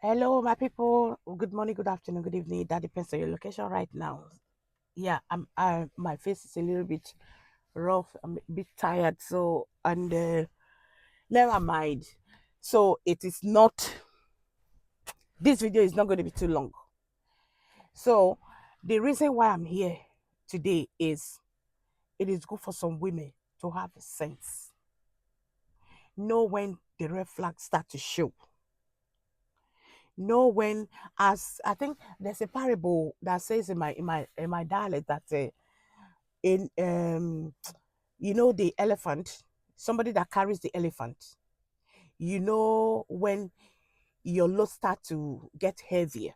Hello, my people. Good morning, good afternoon, good evening. That depends on your location right now. Yeah, my face is a little bit rough. I'm a bit tired. So, and never mind. So, it is not, this video is not going to be too long. So, the reason why I'm here today is it is good for some women to have sense. Know when the red flags start to show. Know when, as I think there's a parable that says in my dialect that in the elephant, somebody that carries the elephant, when your load start to get heavier,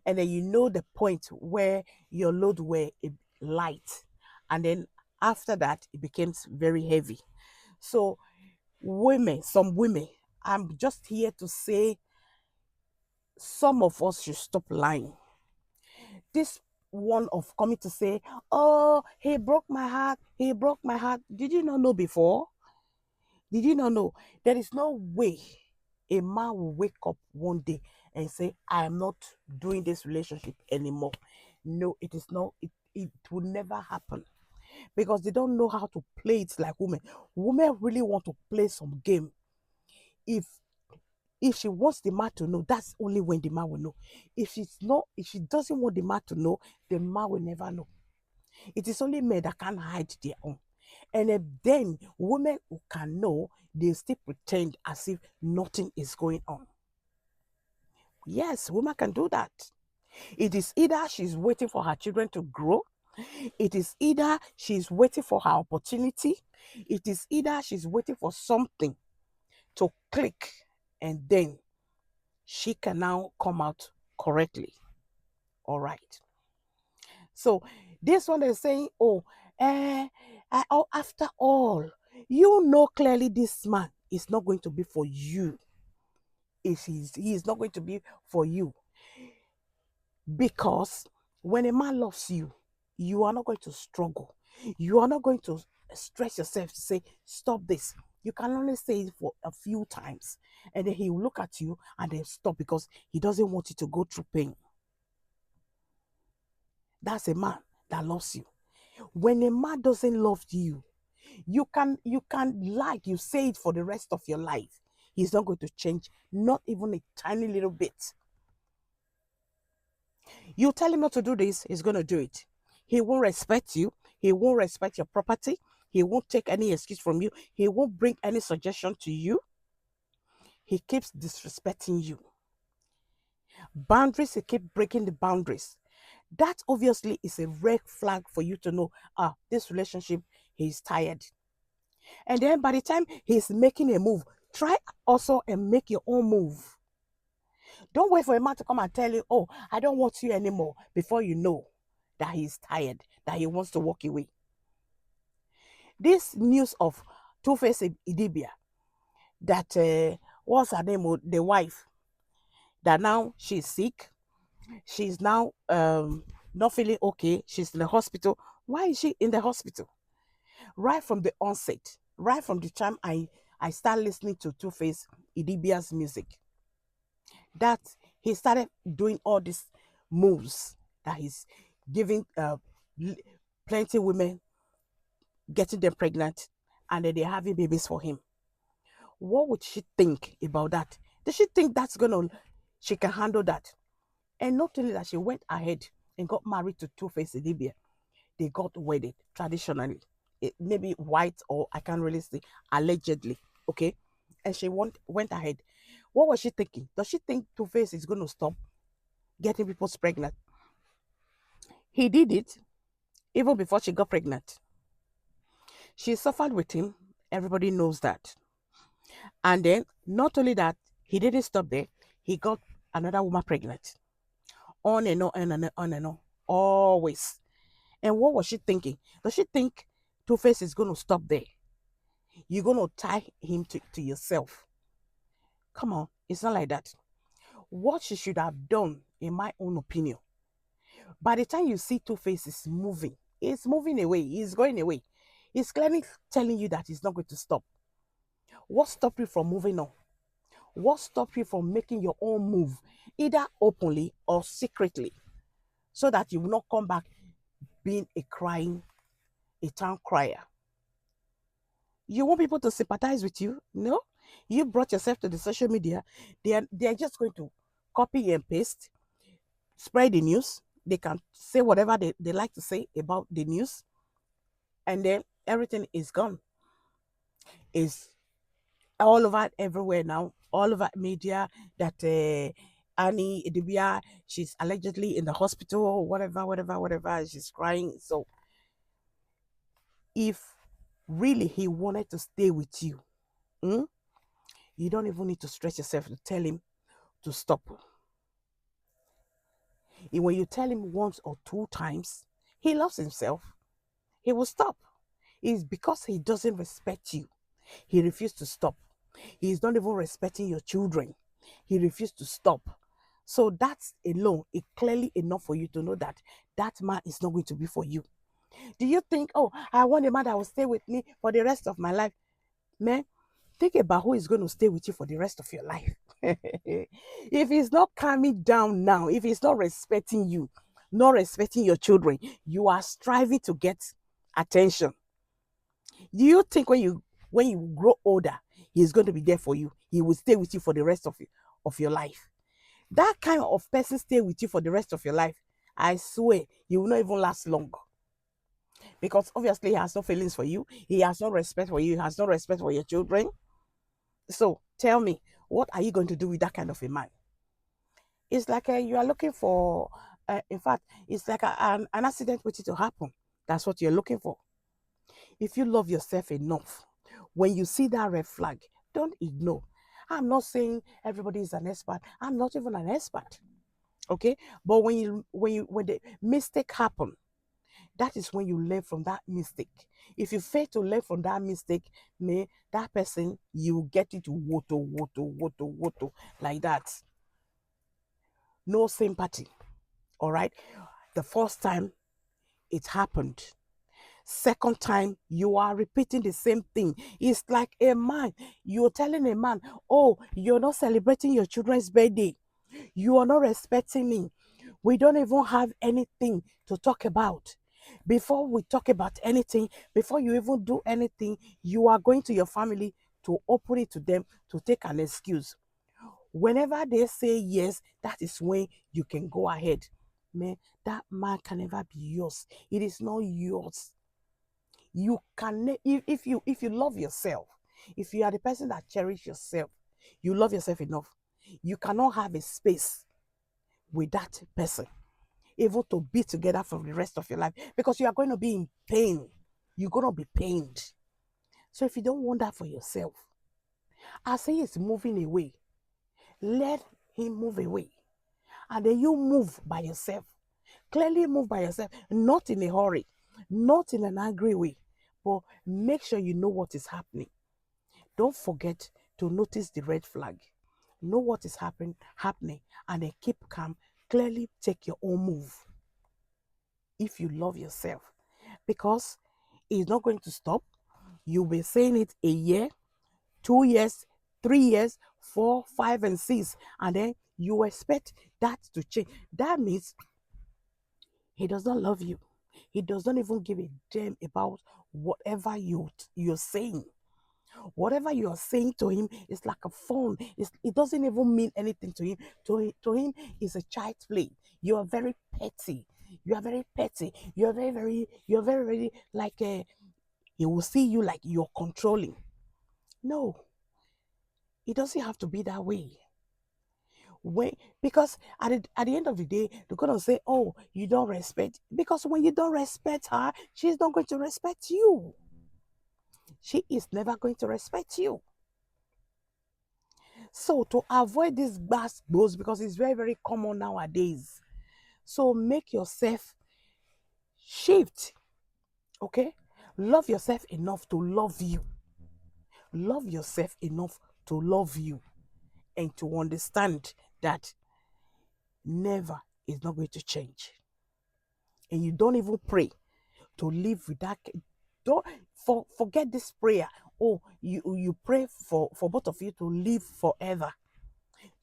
and then the point where your load were light, and then after that it becomes very heavy. So some women, I'm just here to say some of us should stop lying. This one of coming to say, oh, he broke my heart. Did you not know before? Did you not know? There is no way a man will wake up one day and say, I am not doing this relationship anymore. No, it is not. It will never happen because they don't know how to play it like women. Women really want to play some game. If if she wants the man to know, that's only when the man will know. If she doesn't want the man to know, the man will never know. It is only men that can hide their own. And then women who can know, they still pretend as if nothing is going on. Yes, women can do that. It is either she's waiting for her children to grow, it is either she's waiting for her opportunity, it is either she's waiting for something to click, and then she can now come out correctly. All right. So this one is saying, after all, you know clearly this man is not going to be for you. He is not going to be for you because when a man loves you, you are not going to struggle. You are not going to stress yourself to say, stop this. You can only say it for a few times, and then he will look at you and then stop because he doesn't want you to go through pain. That's a man that loves you. When a man doesn't love you, you can like you say it for the rest of your life. He's not going to change, not even a tiny little bit. You tell him not to do this, he's going to do it. He won't respect you. He won't respect your property. He won't take any excuse from you. He won't bring any suggestion to you. He keeps disrespecting you. Boundaries, he keep breaking the boundaries. That obviously is a red flag for you to know, this relationship, he's tired. And then by the time he's making a move, try also and make your own move. Don't wait for a man to come and tell you, oh, I don't want you anymore, before you know that he's tired, that he wants to walk away. This news of Two-Face Idibia, that what's her name, the wife, that now she's sick, she's now not feeling okay, she's in the hospital. Why is she in the hospital? Right from the onset, right from the time I start listening to Two-Face Idibia's music, that he started doing all these moves that he's giving plenty women, getting them pregnant, and then they're having babies for him. What would she think about that? Does she think she can handle that? And not only that, she went ahead and got married to Two-Face Idibia. They got wedded traditionally. It may be white, or I can't really say, allegedly. Okay. And she went ahead. What was she thinking? Does she think Two-Face is going to stop getting people pregnant? He did it even before she got pregnant. She suffered with him. Everybody knows that. And then, not only that, he didn't stop there. He got another woman pregnant. On and on and on and on and on. Always. And what was she thinking? Does she think Two-Face is going to stop there? You're going to tie him to yourself. Come on. It's not like that. What she should have done, in my own opinion, by the time you see Two-Face is moving, he's moving away, he's going away. He's clearly telling you that he's not going to stop. What stopped you from moving on? What stops you from making your own move, either openly or secretly, so that you will not come back being a town crier? You want people to sympathize with you? No. You brought yourself to the social media. They are just going to copy and paste, spread the news. They can say whatever they like to say about the news, and then everything is gone. Is all over everywhere now, all over media, that Annie Edibia, she's allegedly in the hospital, whatever, she's crying. So if really he wanted to stay with you, hmm, you don't even need to stretch yourself to tell him to stop. And when you tell him once or two times, he loves himself, he will stop. It's because he doesn't respect you. He refused to stop. He's not even respecting your children. He refused to stop. So that's alone is clearly enough for you to know that that man is not going to be for you. Do you think, oh, I want a man that will stay with me for the rest of my life? Man, think about who is going to stay with you for the rest of your life. If he's not calming down now, if he's not respecting you, not respecting your children, you are striving to get attention. Do you think when you grow older, he's going to be there for you? He will stay with you for the rest of your life. That kind of person stay with you for the rest of your life. I swear, he will not even last long. Because obviously he has no feelings for you. He has no respect for you. He has no respect for your children. So tell me, what are you going to do with that kind of a man? It's like you are looking for, in fact, it's like an accident waiting to happen. That's what you're looking for. If you love yourself enough, when you see that red flag, don't ignore. I'm not saying everybody is an expert. I'm not even an expert. Okay? But when the mistake happen, that is when you learn from that mistake. If you fail to learn from that mistake, may that person, you get it woto like that. No sympathy. All right. The first time it happened. Second time, you are repeating the same thing. It's like a man. You're telling a man, oh, you're not celebrating your children's birthday. You are not respecting me. We don't even have anything to talk about. Before we talk about anything, before you even do anything, you are going to your family to open it to them to take an excuse. Whenever they say yes, that is when you can go ahead. Man, that man can never be yours. It is not yours. You can, if you love yourself, if you are the person that cherish yourself, you love yourself enough, you cannot have a space with that person, even to be together for the rest of your life, because you are going to be in pain. You're going to be pained. So if you don't want that for yourself, as he is moving away, let him move away. And then you move by yourself. Clearly move by yourself, not in a hurry, not in an angry way, but make sure you know what is happening. Don't forget to notice the red flag. Know what is happening, and then keep calm. Clearly take your own move if you love yourself, because it's not going to stop. You'll be saying it a year, 2 years, 3 years, 4, 5, and 6, and then you expect that to change. That means he does not love you. He does not even give a damn about whatever you're saying. Whatever you are saying to him is like a phone. It doesn't even mean anything to him. To him, it's a child's play. You are very petty. You are very petty. You're very like he will see you like you're controlling. No, it doesn't have to be that way. When, because at the end of the day, they're gonna say, oh, you don't respect. Because when you don't respect her, she's not going to respect you. She is never going to respect you. So to avoid this bass blows, because it's very common nowadays, so make yourself shift. Okay, love yourself enough to love you. Love yourself enough to love you, and to understand that never is not going to change. And you don't even pray to live with that. Don't forget this prayer. Oh, you pray for both of you to live forever.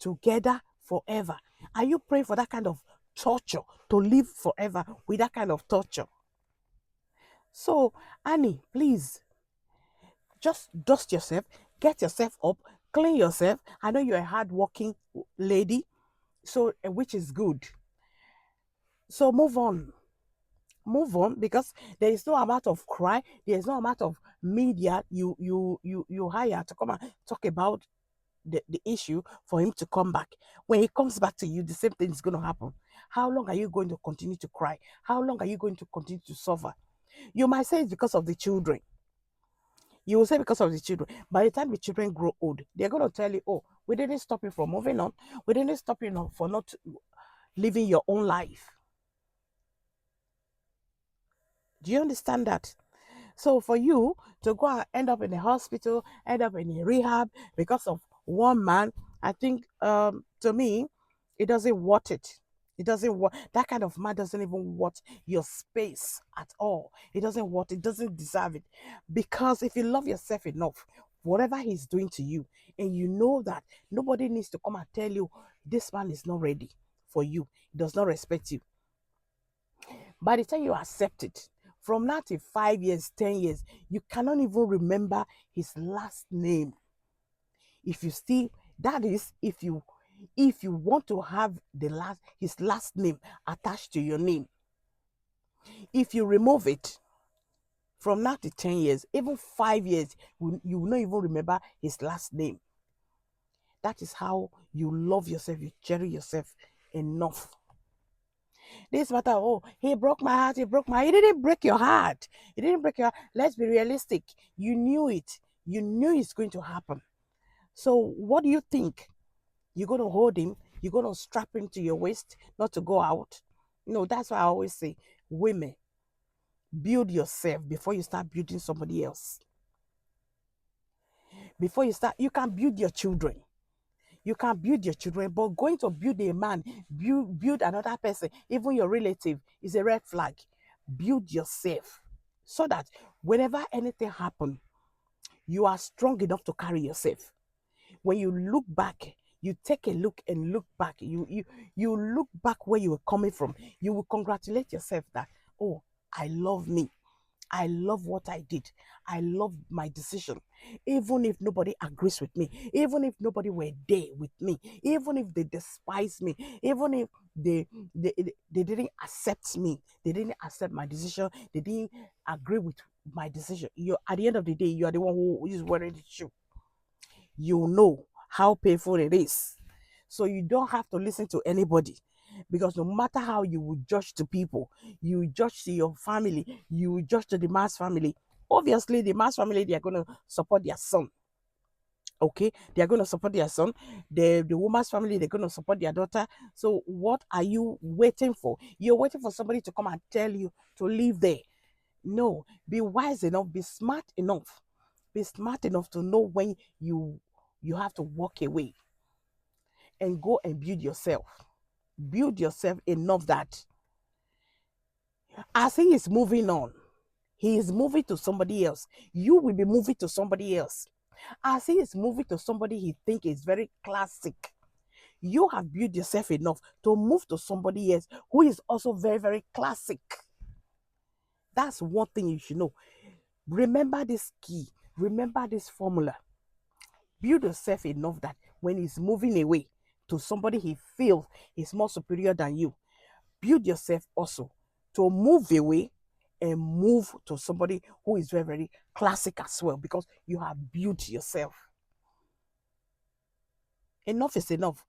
together forever? Are you praying for that kind of torture, to live forever with that kind of torture? So, Annie, please just dust yourself, get yourself up, clean yourself. I know you're a hardworking lady, so which is good. So move on, because there is no amount of cry, there is no amount of media you hire to come and talk about the issue for him to come back. When he comes back to you, the same thing is going to happen. How long are you going to continue to cry? How long are you going to continue to suffer? You might say it's because of the children. You will say because of the children. By the time the children grow old, they're going to tell you, oh, we didn't stop you from moving on. We didn't stop you for not living your own life. Do you understand that? So for you to go and end up in a hospital, end up in a rehab because of one man, I think to me, it doesn't worth it. It doesn't worth that kind of man doesn't even worth your space at all. It doesn't worth it, doesn't deserve it. Because if you love yourself enough, whatever he's doing to you, and you know that nobody needs to come and tell you this man is not ready for you, he does not respect you. By the time you accept it, from now to 5 years, 10 years, you cannot even remember his last name. If you still, that is, if you want to have his last name attached to your name, if you remove it from now to 10 years, even 5 years, you will not even remember his last name. That is how you love yourself, you cherish yourself enough. This matter, oh, he broke my heart, he broke my heart. He didn't break your heart. He didn't break your heart. Let's be realistic. You knew it. You knew it's going to happen. So what do you think? You're going to hold him? You're going to strap him to your waist not to go out? No, that's why I always say, women, build yourself before you start building somebody else. Before you start, you can build your children. You can build your children, but going to build a man, build another person, even your relative, is a red flag. Build yourself so that whenever anything happens, you are strong enough to carry yourself. When you look back, you take a look and look back. You look back where you were coming from. You will congratulate yourself that, oh, I love me. I love what I did. I love my decision. Even if nobody agrees with me, even if nobody were there with me, even if they despise me, even if they, they didn't accept me, they didn't accept my decision, they didn't agree with my decision. You, at the end of the day, you are the one who is wearing the shoe. You know how painful it is. So you don't have to listen to anybody, because no matter how you will judge to people, you will judge to your family, you will judge to the mass family. Obviously, the mass family, they are going to support their son. Okay, they are going to support their son. The woman's family, they're going to support their daughter. So what are you waiting for? You're waiting for somebody to come and tell you to leave there. No, be wise enough, be smart enough, be smart enough to know when you have to walk away and go and build yourself. Build yourself enough that as he is moving on, he is moving to somebody else. You will be moving to somebody else. As he is moving to somebody he think is very classic, you have built yourself enough to move to somebody else who is also very, very classic. That's one thing you should know. Remember this key. Remember this formula. Build yourself enough that when he's moving away to somebody he feels is more superior than you, build yourself also to move away and move to somebody who is very, very classic as well, because you have built yourself. Enough is enough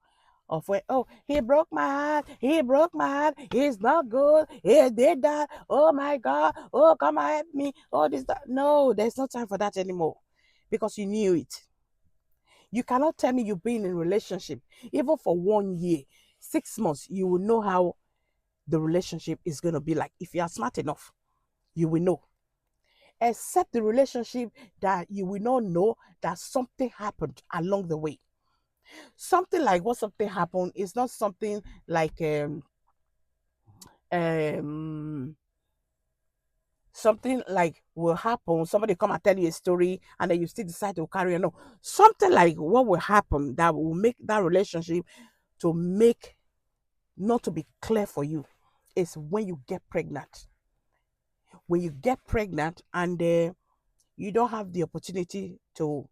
of where, oh, he broke my heart, he's not good, he did that, oh my God, oh, come and help me, oh, this, that. No, there's no time for that anymore, because you knew it. You cannot tell me you've been in a relationship, even for 1 year, 6 months, you will know how the relationship is going to be like. If you are smart enough, you will know. Except the relationship that you will not know that something happened along the way. Something like what something happened is not something like um something like will happen, somebody come and tell you a story, and then you still decide to carry on. No, something like what will happen that will make that relationship to make not to be clear for you is when you get pregnant. When you get pregnant and you don't have the opportunity to,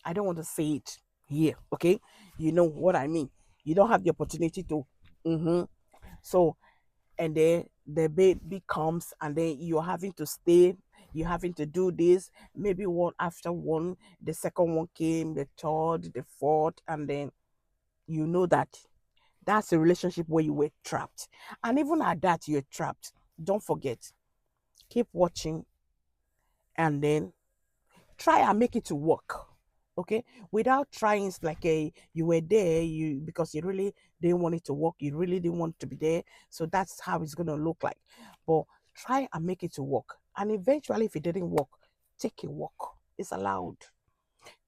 I don't want to say it here, okay? You know what I mean. You don't have the opportunity to, mm-hmm. So, and then the baby comes, and then you're having to stay, you're having to do this, maybe one after one, the second one came, the third, the fourth, and then you know that that's a relationship where you were trapped. And even at that, you're trapped. Don't forget, keep watching, and then try and make it to work. Okay, without trying, it's like a you were there, you because you really didn't want it to work, you really didn't want to be there, so that's how it's gonna look like. But try and make it to work, and eventually, if it didn't work, take a walk. It's allowed.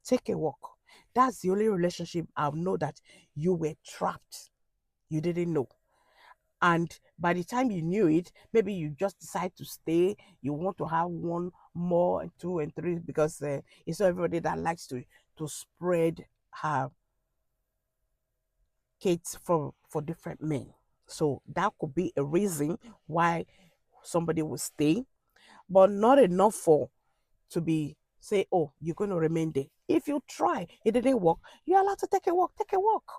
Take a walk. That's the only relationship I'll know that you were trapped. You didn't know. And by the time you knew it, maybe you just decide to stay. You want to have one more, and two, and three, because it's not everybody that likes to spread her kids for different men. So that could be a reason why somebody will stay, but not enough for to be say, oh, you're going to remain there. If you try, it didn't work, you're allowed to take a walk. Take a walk.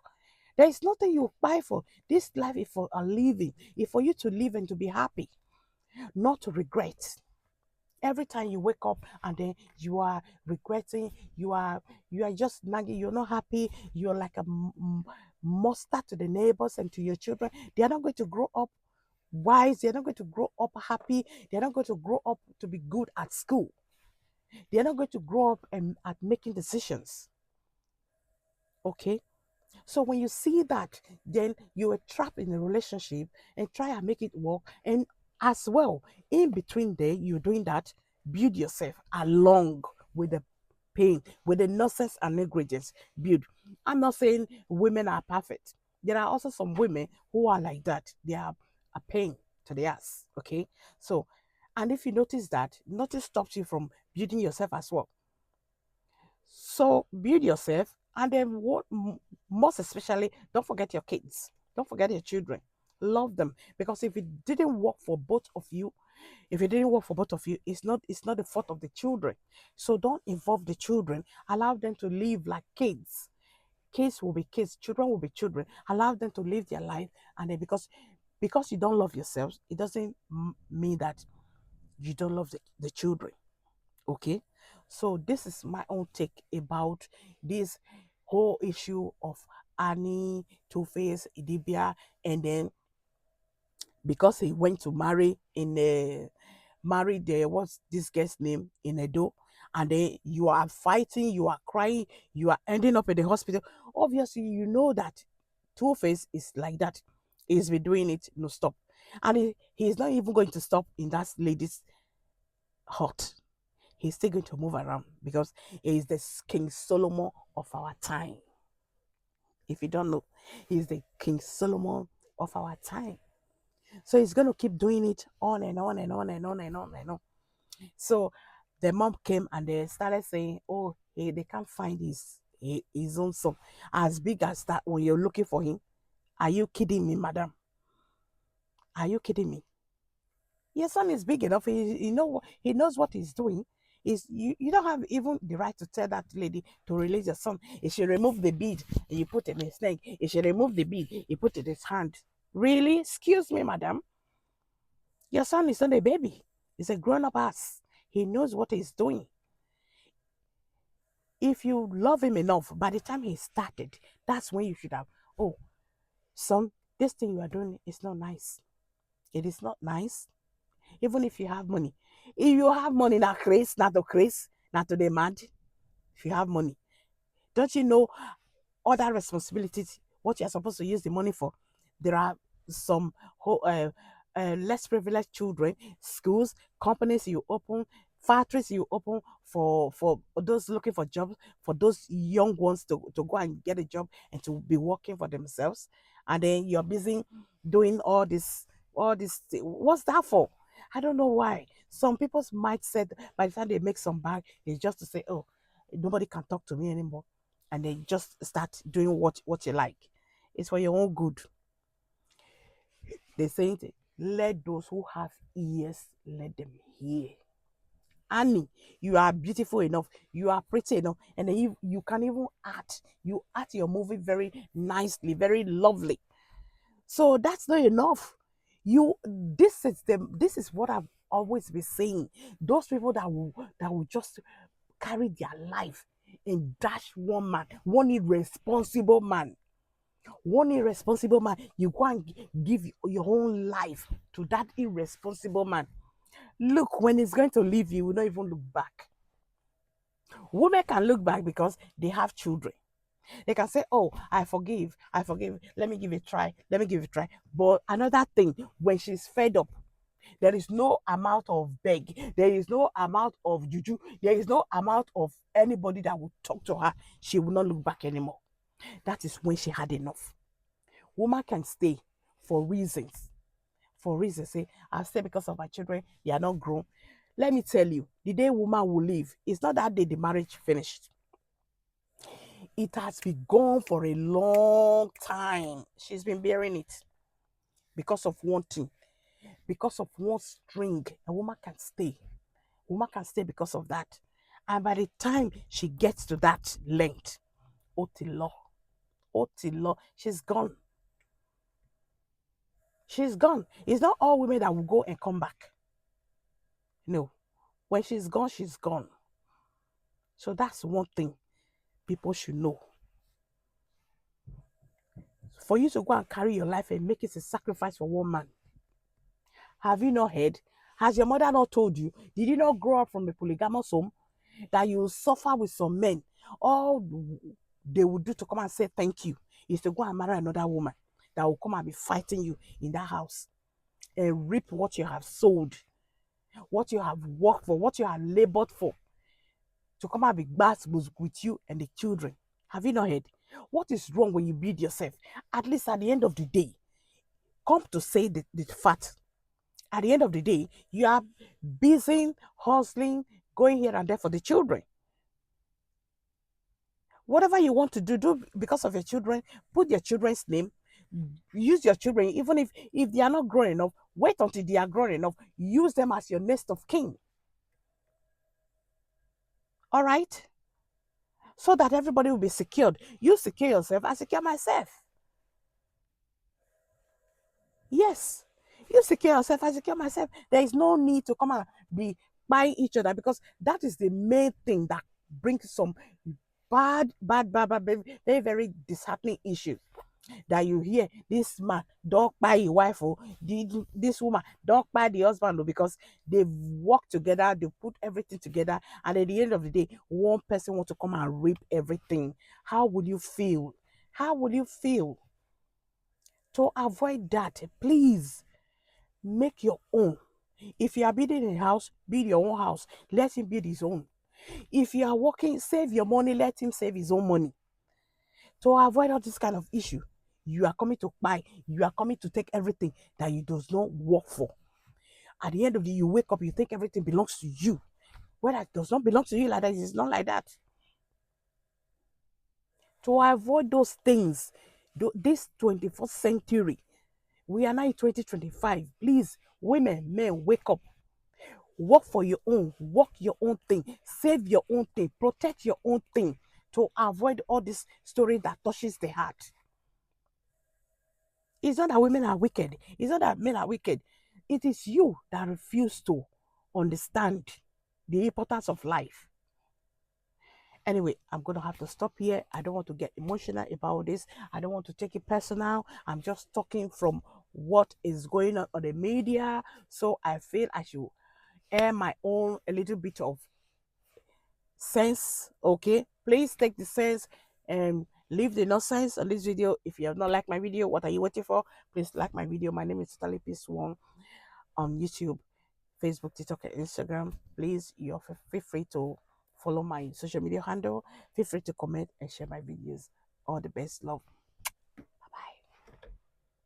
There is nothing you buy for. This life is for a living. It's for you to live and to be happy, not to regret. Every time you wake up and then you are regretting, you are just nagging, you're not happy, you're like a monster to the neighbors and to your children. They are not going to grow up wise, they're not going to grow up happy, they're not going to grow up to be good at school, they're not going to grow up and at making decisions. Okay, so when you see that, then you are trapped in a relationship and try and make it work. And as well, in between there, you're doing that, build yourself along with the pain, with the nonsense and negligence. Build. I'm not saying women are perfect. There are also some women who are like that. They are a pain to the ass. Okay. So, and if you notice that, nothing stops you from building yourself as well. So build yourself, and then what most especially, don't forget your kids. Don't forget your children. Love them, because if it didn't work for both of you, if it didn't work for both of you, it's not the fault of the children. So don't involve the children. Allow them to live like kids. Kids will be kids. Children will be children. Allow them to live their life, and then because you don't love yourselves, it doesn't mean that you don't love the children. Okay, so this is my own take about this whole issue of Annie Two-Face Idibia, and then because he went to marry in a married there, what's this guy's name in Edo, and then you are fighting, you are crying, you are ending up in the hospital. Obviously, you know that Two-Face is like that. He's been doing it no stop, and he's not even going to stop in that lady's heart. He's still going to move around because he is the King Solomon of our time. If you don't know, he's the King Solomon of our time. So he's going to keep doing it on and on and on and on and on and on. So the mom came and they started saying, oh, hey, they can't find his own son as big as that when you're looking for him. Are you kidding me, madam? Are you kidding me? Your son is big enough. He knows what he's doing. Is you don't have even the right to tell that lady to release your son. If she remove the bead and you put it in his neck, if she remove the bead, you put it in his hand. Really? Excuse me, madam. Your son is not a baby. He's a grown-up ass. He knows what he's doing. If you love him enough, by the time he started, that's when you should have, oh, son, this thing you are doing is not nice. It is not nice. Even if you have money. If you have money, not crazy, not to crazy, not to demand. If you have money, don't you know other responsibilities, what you're supposed to use the money for? There are some less privileged children, schools, companies you open, factories you open for those looking for jobs, for those young ones to go and get a job and to be working for themselves. And then you're busy doing all this. What's that for? I don't know why. Some people's mindset, by the time they make some bag, is just to say, oh, nobody can talk to me anymore. And they just start doing what you like. It's for your own good. They say it, let those who have ears, let them hear. Annie, you are beautiful enough, you are pretty enough, and then you can even act. You act your movie very nicely, very lovely. So that's not enough. You this is what I've always been saying. Those people that will just carry their life and dash one man, one irresponsible man. One irresponsible man, you go and give your own life to that irresponsible man. Look, when he's going to leave you, will not even look back. Women can look back because they have children. They can say, oh, I forgive, let me give it a try, let me give it a try. But another thing, when she's fed up, there is no amount of beg, there is no amount of juju, there is no amount of anybody that will talk to her, she will not look back anymore. That is when she had enough. Woman can stay for reasons. For reasons, say, I'll stay because of my children, they are not grown. Let me tell you, the day woman will leave, it's not that day the marriage finished. It has been gone for a long time. She's been bearing it because of one thing, because of one string. A woman can stay. A woman can stay because of that. And by the time she gets to that length, Otilo, Otilo, she's gone. She's gone. It's not all women that will go and come back. No. When she's gone, she's gone. So that's one thing people should know. For you to go and carry your life and make it a sacrifice for one man. Have you not heard? Has your mother not told you? Did you not grow up from a polygamous home that you will suffer with some men? All they will do to come and say thank you is to go and marry another woman that will come and be fighting you in that house and reap what you have sowed, what you have worked for, what you have labored for, to come and be gbas with you and the children. Have you not heard? What is wrong when you build yourself? At least at the end of the day, come to say the fact. At the end of the day, you are busy hustling, going here and there for the children. Whatever you want to do because of your children. Put your children's name. Use your children, even if they are not grown enough. Wait until they are grown enough. Use them as your next of kin. All right? So that everybody will be secured. You secure yourself, I secure myself. Yes. You secure yourself, I secure myself. There is no need to come and be buying each other, because that is the main thing that brings some bad, very, very disheartening issues. That you hear this man don't buy your wife, or this woman don't buy the husband, because they've worked together, they put everything together, and at the end of the day, one person wants to come and reap everything. How would you feel? How would you feel? To avoid that, please make your own. If you are building a house, build your own house. Let him build his own. If you are working, save your money, let him save his own money. To avoid all this kind of issue, you are coming to buy, you are coming to take everything that you does not work for. At the end of the day, you wake up, you think everything belongs to you. Whether it does not belong to you like that, it's not like that. To avoid those things, this 21st century, we are now in 2025. Please, women, men, wake up. Work for your own, work your own thing, save your own thing, protect your own thing, to avoid all this story that touches the heart. It's not that women are wicked, it's not that men are wicked. It is you that refuse to understand the importance of life. Anyway, I'm going to have to stop here. I don't want to get emotional about this. I don't want to take it personal. I'm just talking from what is going on the media. So I feel I should air my own a little bit of sense. Okay, please take the sense and leave the nonsense on this video. If you have not liked my video, what are you waiting for? Please like my video. My name is Totally Peace One on YouTube, Facebook, TikTok, and Instagram. Please, you feel free to follow my social media handle. Feel free to comment and share my videos. All the best. Love.